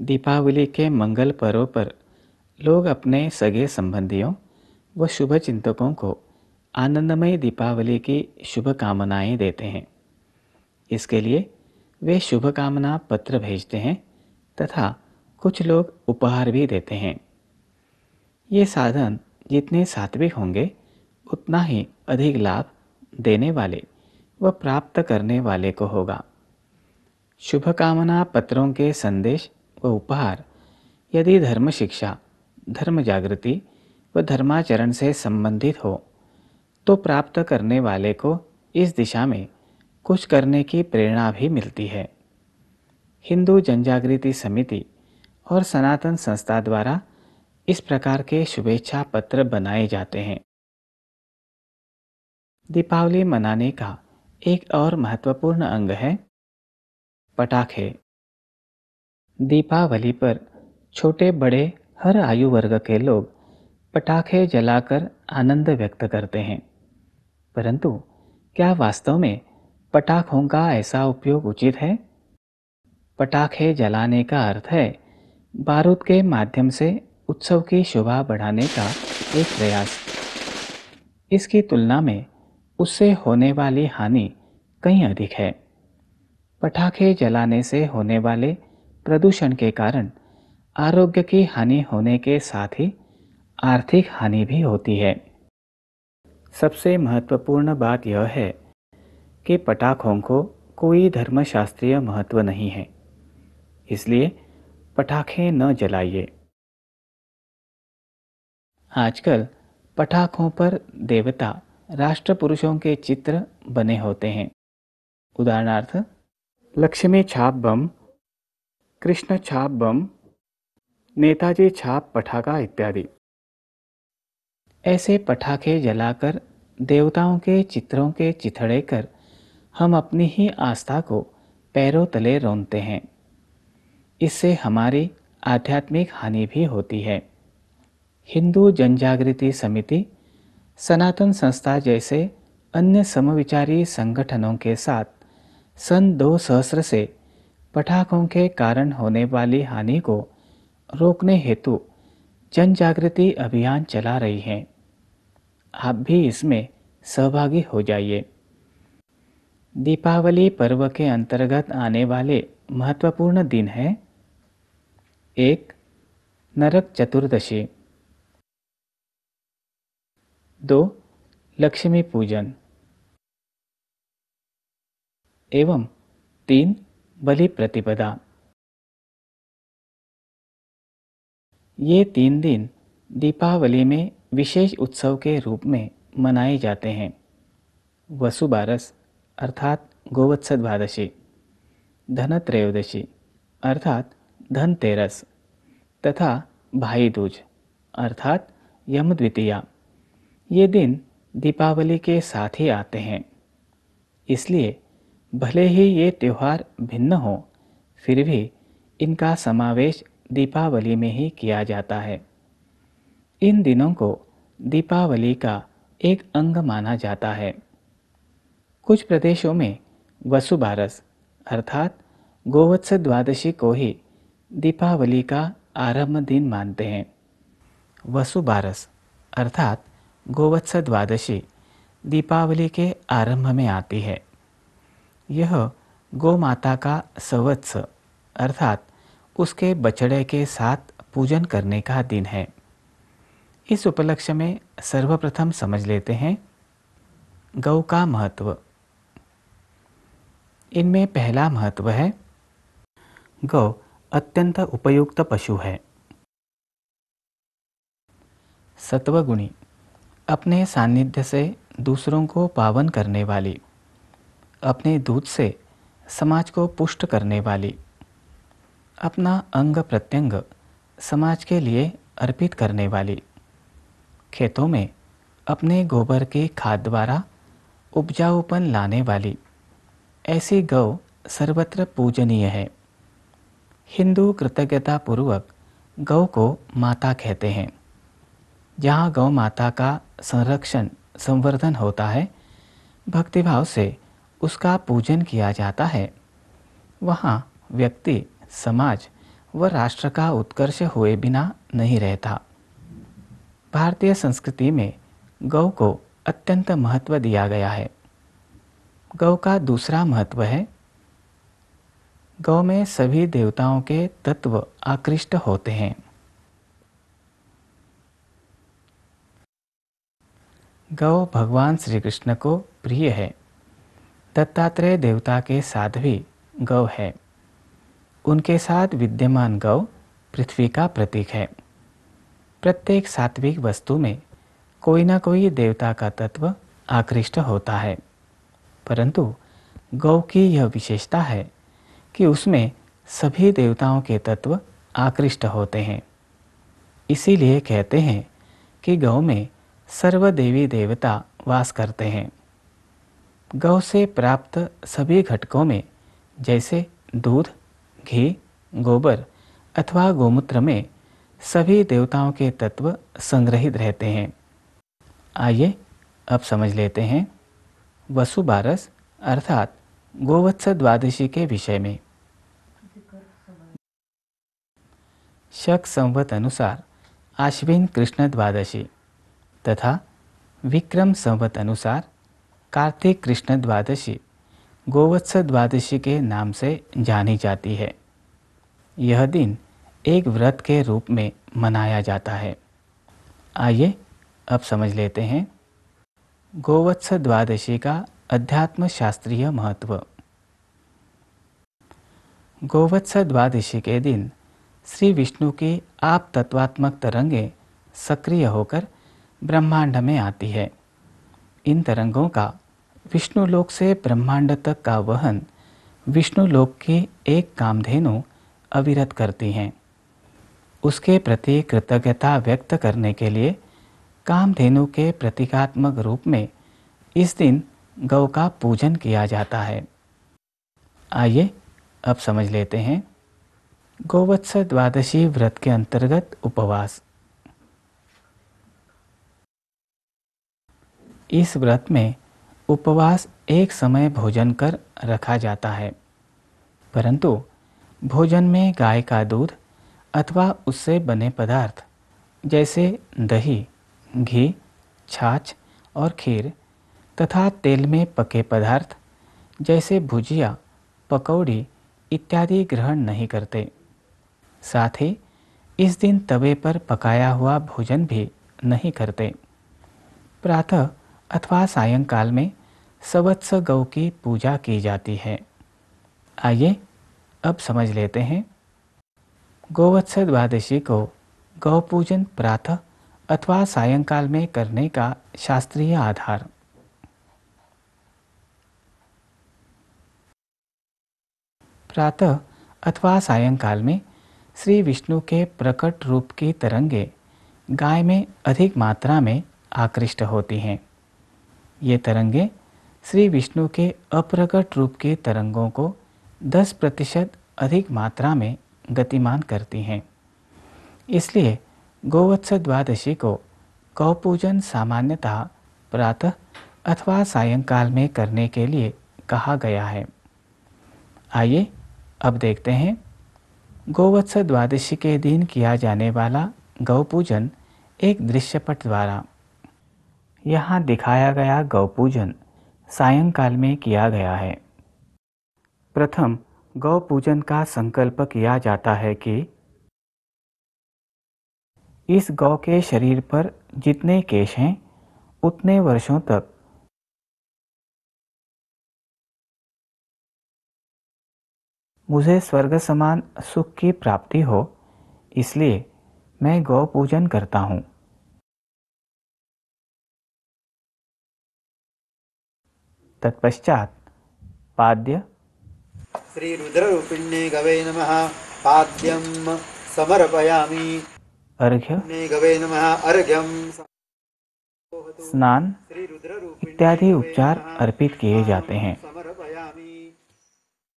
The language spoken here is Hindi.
दीपावली के मंगल पर्व पर लोग अपने सगे संबंधियों व शुभचिंतकों को आनंदमय दीपावली की शुभकामनाएं देते हैं। इसके लिए वे शुभकामना पत्र भेजते हैं तथा कुछ लोग उपहार भी देते हैं। ये साधन जितने सात्विक होंगे उतना ही अधिक लाभ देने वाले व प्राप्त करने वाले को होगा। शुभकामना पत्रों के संदेश व उपहार यदि धर्म शिक्षा, धर्म जागृति व धर्माचरण से संबंधित हो तो प्राप्त करने वाले को इस दिशा में कुछ करने की प्रेरणा भी मिलती है। हिंदू जनजागृति समिति और सनातन संस्था द्वारा इस प्रकार के शुभेच्छा पत्र बनाए जाते हैं। दीपावली मनाने का एक और महत्वपूर्ण अंग है पटाखे। दीपावली पर छोटे बड़े हर आयु वर्ग के लोग पटाखे जलाकर आनंद व्यक्त करते हैं। परंतु क्या वास्तव में पटाखों का ऐसा उपयोग उचित है? पटाखे जलाने का अर्थ है बारूद के माध्यम से उत्सव की शोभा बढ़ाने का एक प्रयास। इसकी तुलना में उससे होने वाली हानि कहीं अधिक है। पटाखे जलाने से होने वाले प्रदूषण के कारण आरोग्य की हानि होने के साथ ही आर्थिक हानि भी होती है। सबसे महत्वपूर्ण बात यह है कि पटाखों को कोई धर्मशास्त्रीय महत्व नहीं है, इसलिए पटाखे न जलाइए। आजकल पटाखों पर देवता, राष्ट्र पुरुषों के चित्र बने होते हैं। उदाहरणार्थ लक्ष्मी छाप बम, कृष्ण छाप बम, नेताजी छाप पटाखा इत्यादि। ऐसे पटाखे जलाकर देवताओं के चित्रों के चिथड़े कर हम अपनी ही आस्था को पैरों तले रौंदते हैं। इससे हमारी आध्यात्मिक हानि भी होती है। हिंदू जनजागृति समिति, सनातन संस्था जैसे अन्य समविचारी संगठनों के साथ सन 2000 से पटाखों के कारण होने वाली हानि को रोकने हेतु जन जागृति अभियान चला रही है। आप भी इसमें सहभागी हो जाइए। दीपावली पर्व के अंतर्गत आने वाले महत्वपूर्ण दिन हैं 1. नरक चतुर्दशी, 2. लक्ष्मी पूजन एवं 3. बलि प्रतिपदा। ये 3 दिन दीपावली में विशेष उत्सव के रूप में मनाए जाते हैं। वसुबारस अर्थात गोवत्स द्वादशी, धनत्रयोदशी अर्थात धनतेरस तथा भाई दूज अर्थात यम द्वितीया। ये दिन दीपावली के साथ ही आते हैं। इसलिए भले ही ये त्यौहार भिन्न हो, फिर भी इनका समावेश दीपावली में ही किया जाता है। इन दिनों को दीपावली का एक अंग माना जाता है। कुछ प्रदेशों में वसुबारस अर्थात गोवत्स द्वादशी को ही दीपावली का आरंभ दिन मानते हैं। वसुबारस अर्थात गोवत्स द्वादशी दीपावली के आरंभ में आती है। यह गौ माता का संवत्स अर्थात उसके बछड़े के साथ पूजन करने का दिन है। इस उपलक्ष्य में सर्वप्रथम समझ लेते हैं गौ का महत्व। इनमें पहला महत्व है गौ अत्यंत उपयुक्त पशु है। सत्वगुणी, अपने सानिध्य से दूसरों को पावन करने वाली, अपने दूध से समाज को पुष्ट करने वाली, अपना अंग प्रत्यंग समाज के लिए अर्पित करने वाली, खेतों में अपने गोबर की खाद द्वारा उपजाऊपन लाने वाली, ऐसी गौ सर्वत्र पूजनीय है। हिंदू कृतज्ञता पूर्वक गौ को माता कहते हैं। जहाँ गौ माता का संरक्षण संवर्धन होता है, भक्तिभाव से उसका पूजन किया जाता है, वहाँ व्यक्ति, समाज वह राष्ट्र का उत्कर्ष हुए बिना नहीं रहता। भारतीय संस्कृति में गौ को अत्यंत महत्व दिया गया है। गौ का दूसरा महत्व है, गौ में सभी देवताओं के तत्व आकृष्ट होते हैं। गौ भगवान श्री कृष्ण को प्रिय है। दत्तात्रेय देवता के साथ भी गौ है। उनके साथ विद्यमान गौ पृथ्वी का प्रतीक है। प्रत्येक सात्विक वस्तु में कोई ना कोई देवता का तत्व आकृष्ट होता है, परंतु गौ की यह विशेषता है कि उसमें सभी देवताओं के तत्व आकृष्ट होते हैं। इसीलिए कहते हैं कि गौ में सर्वदेवी देवता वास करते हैं। गौ से प्राप्त सभी घटकों में, जैसे दूध, घी, गोबर अथवा गोमूत्र में सभी देवताओं के तत्व संग्रहित रहते हैं। आइए अब समझ लेते हैं वसुबारस अर्थात गोवत्स द्वादशी के विषय में। शक संवत अनुसार आश्विन कृष्ण द्वादशी तथा विक्रम संवत अनुसार कार्तिक कृष्ण द्वादशी गोवत्स द्वादशी के नाम से जानी जाती है। यह दिन एक व्रत के रूप में मनाया जाता है। आइए अब समझ लेते हैं गोवत्स द्वादशी का अध्यात्म शास्त्रीय महत्व। गोवत्स द्वादशी के दिन श्री विष्णु की आप तत्वात्मक तरंगें सक्रिय होकर ब्रह्मांड में आती है। इन तरंगों का विष्णु लोक से ब्रह्मांड तक का वहन विष्णु लोक की एक कामधेनु अविरत करती हैं। उसके प्रति कृतज्ञता व्यक्त करने के लिए कामधेनु के प्रतीकात्मक रूप में इस दिन गौ का पूजन किया जाता है। आइए अब समझ लेते हैं गोवत्स द्वादशी व्रत के अंतर्गत उपवास। इस व्रत में उपवास एक समय भोजन कर रखा जाता है, परंतु भोजन में गाय का दूध अथवा उससे बने पदार्थ जैसे दही, घी, छाछ और खीर तथा तेल में पके पदार्थ जैसे भुजिया, पकौड़ी इत्यादि ग्रहण नहीं करते। साथ ही इस दिन तवे पर पकाया हुआ भोजन भी नहीं करते। प्रातः अथवा सायंकाल में सवत्स गौ की पूजा की जाती है। आइए अब समझ लेते हैं गोवत्स द्वादशी को गौ पूजन प्रातः अथवा सायंकाल में करने का शास्त्रीय आधार। प्रातः अथवा सायंकाल में श्री विष्णु के प्रकट रूप की तरंगे गाय में अधिक मात्रा में आकृष्ट होती हैं। ये तरंगे श्री विष्णु के अप्रकट रूप की तरंगों को 10% अधिक मात्रा में गतिमान करती हैं। इसलिए गोवत्स द्वादशी को गौपूजन सामान्यतः प्रातः अथवा सायंकाल में करने के लिए कहा गया है। आइए अब देखते हैं गोवत्स द्वादशी के दिन किया जाने वाला गौपूजन एक दृश्यपट द्वारा। यहाँ दिखाया गया गौपूजन सायंकाल में किया गया है। प्रथम गौ पूजन का संकल्प किया जाता है कि इस गौ के शरीर पर जितने केश हैं उतने वर्षों तक मुझे स्वर्ग समान सुख की प्राप्ति हो, इसलिए मैं गौ पूजन करता हूँ। तत्पश्चात पाद्य श्री रुद्ररूपिण्ये गवे नमः पाद्यं समर्पयामि। अर्घ्य, गवे नमः अर्घ्यं स्नान इत्यादि उपचार अर्पित किए जाते हैं।